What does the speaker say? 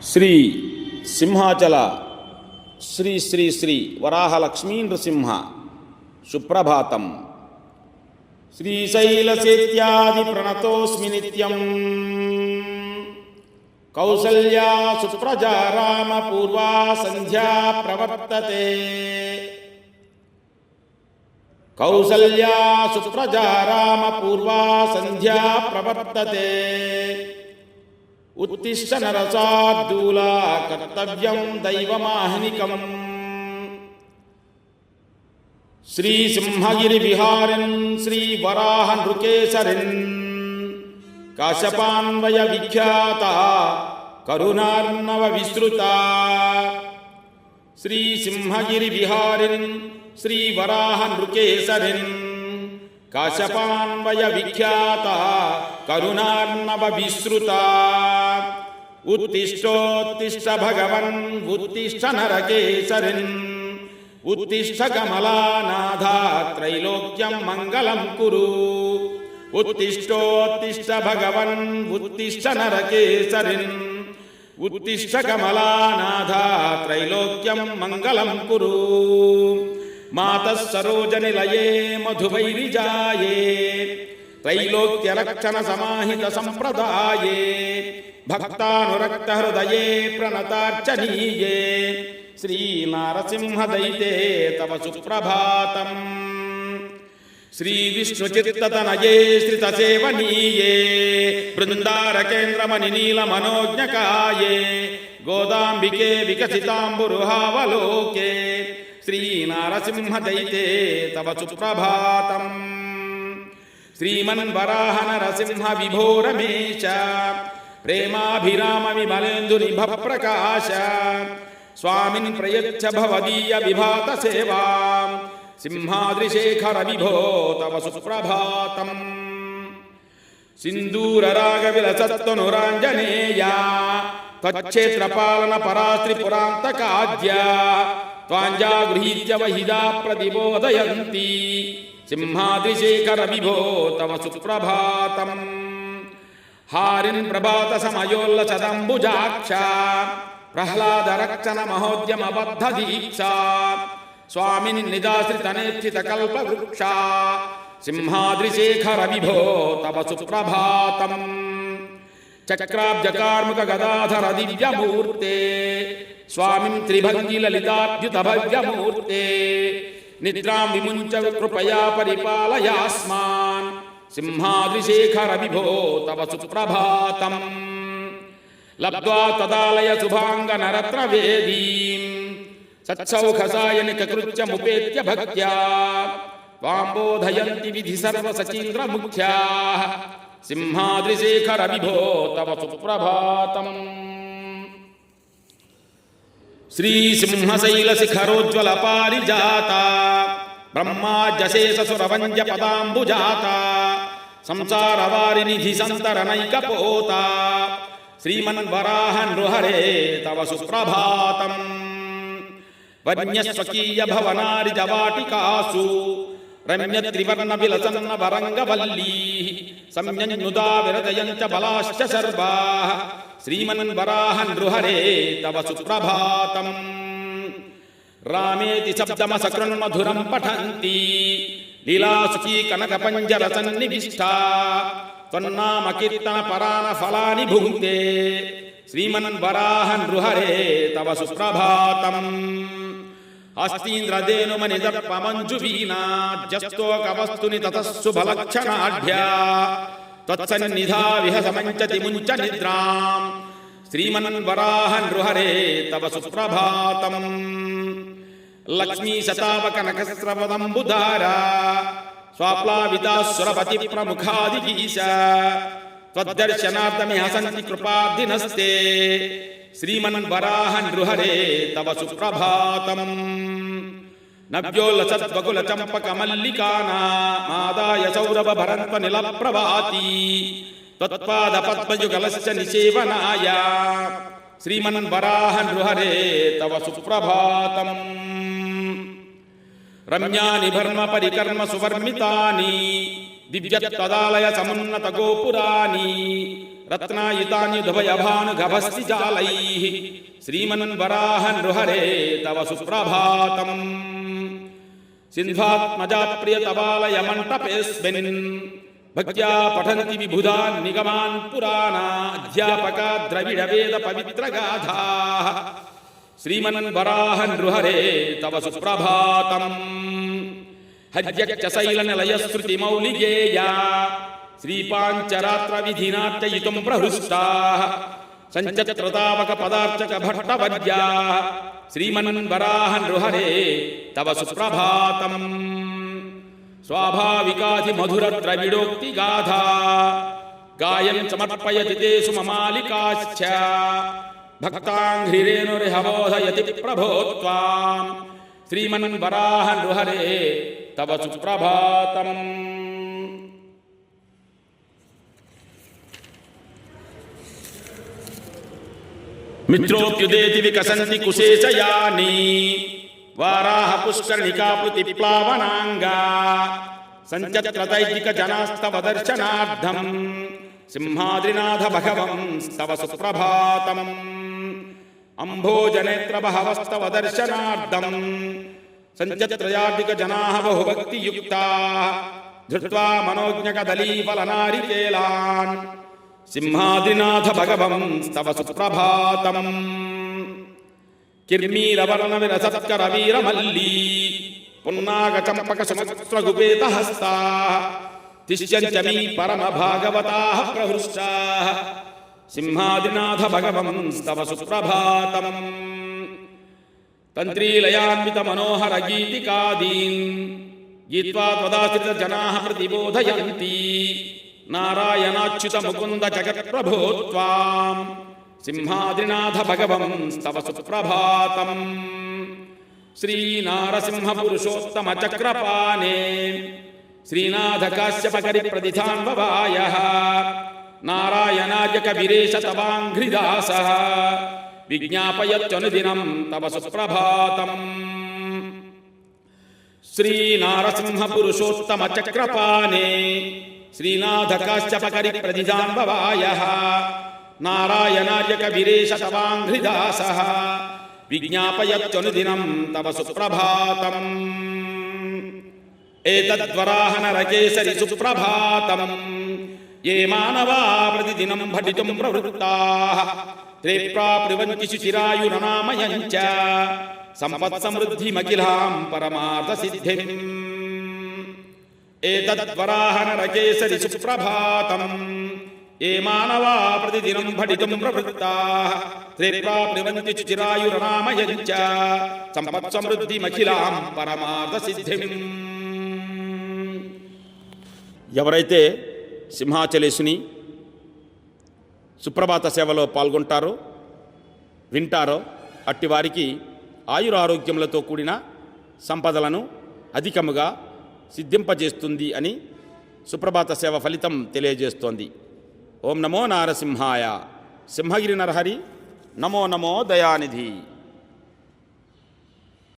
శ్రీ సింహాచల శ్రీ శ్రీ శ్రీ వరాహ లక్ష్మీ నృసింహ సుప్రభాతం. శ్రీశైలసేత్యాది ప్రణతోస్మి నిత్యం. కౌసల్యా సుప్రజా రామ పూర్వా సంధ్యా ప్రవర్తతే. కౌసల్యా సుప్రజా రామ పూర్వా సంధ్యా ప్రవర్తతే. ఉత్తిష్ట నరసార్దూలా కర్తవ్యం దైవమాహ్నికం. శ్రీ సింహగిరి విహారిన్ శ్రీ వరాహ నృకేసరిన్ కాశపాన్వయ విఖ్యాత కరుణార్ణవ విస్తృత. శ్రీ సింహగిరి విహారిన్ శ్రీ వరాహ నృకేసరిన్ కాశపాన్వయ విఖ్యాత కరుణార్ణవ విస్తృత. ఉత్తిష్టోత్తిష్ట భగవన్ ఉత్తిష్ట నరకేసరిన్ ఉత్తిష్ట కమలానాథ త్రైలోక్యం మంగళం కురు. ఉత్తిష్టోత్తిష్ట భగవన్ ఉత్తిష్ట నరకేసరిన్ ఉత్తిష్ట కమలానాథ త్రైలోక్యం మంగళం కురు. మాతః సరోజనిలయే మధువైరిజాయే త్రైలోక్యరక్షణ సమాహిత సంప్రదాయే భక్తానురక్త హృదయే ప్రణతార్చనీయే శ్రీ నారసింహదైతే తవ సుప్రభాతం. శ్రీ విష్ణుచిత్తతనయే శ్రితసేవనీయే బృందారకేంద్రమణి నీల మనోజ్ఞకాయే గోదాంబికే వికసితాంబురుహావలోకే శ్రీ నారసింహదైతే తవ సుప్రభాతం. శ్రీమన్ వరాహ నరసింహ విభో రమేశ ప్రేమాభిరామ విమలేందు నిభ ప్రకాశ స్వామిన్ ప్రయచ్చ భవదీయ విభాత సేవా సింహాద్రిశేఖర విభో తవ సుప్రభాతం. సింధూర రాగ విలసత్వనురాంజనేయ త్వచ్ఛేత్రపాలన పరాస్త్రి పురాంతకాద్య త్వాంజాగృహీత్య వహిదా ప్రతిబోధయంతి సింహాద్రిశేఖర విభో తవ సుప్రభాతం. హారిన్ ప్రభాత సమయోల్లసదంబుజాక్ష ప్రహ్లాద రక్షణ మహోద్యమబద్ధ దీక్షా స్వామిన్ నిదాశ్రితనేక్షిత కల్పవృక్ష సింహాద్రిశేఖర విభో తవ సుప్రభాతం. చక్రాబ్జకార్ముక గదాధర దివ్యమూర్తే స్వామిన్ త్రిభంగి లలితాభ్యుత భవ్యమూర్తే నిద్రాం విముంచ కృపయా పరిపాలయాస్మాన్ సింహాద్రిశేఖర విభో తవ సుప్రభాతం. లబ్ధ్వా తదాలయ శుభాంగ నరత్ర వేదీం సత్సౌఖసాయనిక కృత్యముపేత్య భక్త్యా త్వాంబోధయంతి విధి సర్వ సచీంద్ర ముఖ్యా సింహాద్రిశేఖర విభో తవ సుప్రభాతం. శ్రీ సింహశైల శిఖరోజ్వల పారిజాత బ్రహ్మాజశేష సురవంజ పదాంబుజాత సంసార వారి నిధి సంతరణైక పోత శ్రీమన్ వరాహ నృహరే తవ సుప్రభాతం. వన్యస్వకీయ భవనారి జవాటికాసు రమ్య త్రివర్ణ విలసన్న వరంగవల్లీ సంయన్యుదా విరజయంచ బలాశ్చ సర్వా శ్రీమన్ వరాహ నృహరే తవ సుప్రభాతం. రామేతి శబ్దమసకృన్మధురం పఠంతి లీలాసుఖీ కనక పంజర సన్నివిష్టా త్వన్నామ కీర్తన పరాన ఫలాని భుంక్తే శ్రీమన్ వరాహ నృహరే తవ సుప్రభాతం. హస్తీంద్రదేనుమని దర్పమంజు వీణాజ్యస్తోకవస్తుని తతస్సుభలక్షణాఢ్యా త్వత్సన్నిధా విహసమంచతి ముంచ నిద్రాం శ్రీమన్ వరాహ నృహరే తవ సుప్రభాతం. లక్ష్మీ శతావక నఖస్రవదంబుధారా స్వాప్లావితాసురపతి ప్రముఖాదిగీశ త్వద్దర్శనార్థమిహ సంతి కృపాదినస్తే శ్రీమన్ వరాహ నృహరే తవ సుప్రభాతం. నవ్యోల్లసద్వకుల చంపక మల్లికానామాదాయ సౌరభ భరంత్వ నిల ప్రభాతి త్వత్పాద పద్మయుగలశ్చ నిసేవనాయ శ్రీమన్ వరాహ నృహరే తవ సుప్రభాతం. రమ్యాని భర్మ పరికర్మ సువర్మితాని దివ్యత్వదాలయ సమున్నత గోపురాణి రత్నాయుతాన్యుధభయభానుగభస్తి జాలైః శ్రీమన్వరాహ నృహరే తవ సుప్రభాతం సింధ్వాత్మజా ప్రియతబాలయ మంటపేస్మిన్ భక్త్యా పఠంతి విబుధాన్ నిగమాన్ పురాణా అధ్యాపకా ద్రవిడ వేద పవిత్ర గాథాః శ్రీమన్వరాహ నృహరే తవ సుప్రభాతం హర్యక్ష శైలనిలయ శృతి మౌలిగేయా శ్రీపాంచరాత్ర విధినాట్యయుతం ప్రహృష్టాః సంచత్రతావక పదార్చక భట్టవద్యా శ్రీమన్వరాహ నృహరే తవ సుప్రభాతం స్వాభావికాధి మధుర ద్రవిడోక్తి గాథా గాయన్ సమర్పయతి తే సుమమాలికాశ్చ భక్తాంఘ్రిరేణురిహబోధయతి ప్రభో త్వాం శ్రీమన్వరాహ నృహరే తవ సుప్రభాతం. మిత్రోప్యుదేతి వికసంతి కుశేషయాని వారాహ పుష్కర్ణికాపృతి ప్లావనాంగా సంచత్రతైజిక జనాస్తవ దర్శనార్థం సింహాద్రినాథ భగవం స్తవ సుప్రభాతం అంభోజనేత్ర బహవస్తవ దర్శనార్థం సంచత్రయాధిక జనాః బహుభక్తియుక్తాః ధృత్వా మనోజ్ఞకదలీఫలనారికేలాన్ సింహాద్రినాథ భగవం స్తవ సుప్రభాతం కిర్మీరవర్ణ విరసత్కర వీరమల్లీ పున్నాగ చంపక సుమస్రగుపేత హస్తాః తిష్యంచ మీ పరమ భాగవతాః ప్రహృష్టాః సింహాద్రినాథ భగవం స్తవ సుప్రభాతం తంత్రీలయాన్విత మనోహర గీతికాదీన్ గీత్వా త్వదాశ్రిత జనాః ప్రతిబోధయంతి నారాయణాచ్యుత ముకుంద జగత్ప్రభో త్వాం సింహాద్రినాథ భగవం స్తవ సుప్రభాతం శ్రీనారసింహ పురుషోత్తమ చక్రపాణే శ్రీనాథ కాశ్యపకరి ప్రతిధాన్వవాయః నారాయణార్య కవిరేశ తవాంఘ్రిదాసః విజ్ఞాపయత్యనుదినం తవ సుప్రభాతం శ్రీనారసింహ పురుషోత్తమ చక్రపాణే శ్రీనాథ కాశ్యపకరి ప్రతిధాన్వవాయః నారాయణార్య కవిరేశ తవాంఘ్రిదాసః విజ్ఞాపయత్యనుదినం తవ సుప్రభాతం ఏతద్వరాహ నరకేసరి సుప్రభాతం ఏ మానవా ప్రతిదినం పఠితుం ప్రవృత్తాః తే ప్రాప్నువంతి శిశిరాయురనామయం చ సంపత్సమృద్ధిమఖిలాం పరమార్థసిద్ధిం ఏతద్వరాహ నరకేసరి సుప్రభాతం ఏ మానవా ప్రతిదినం పఠితుం ప్రవృత్తాః తే ప్రాప్నువంతి చిరాయురనామయం చ సంపత్సమృద్ధిమఖిలాం పరమార్థసిద్ధిం. ఎవరైతే సింహాచలేశుని సుప్రభాత సేవలో పాల్గొంటారో వింటారో అట్టివారికి ఆయురారోగ్యములతో కూడిన సంపదలను అధికముగా సిద్ధింపజేస్తుంది అని సుప్రభాత సేవ ఫలితం తెలియజేస్తోంది. ఓం నమో నారసింహాయ. సింహగిరి నరహరి నమో నమో దయానిధి.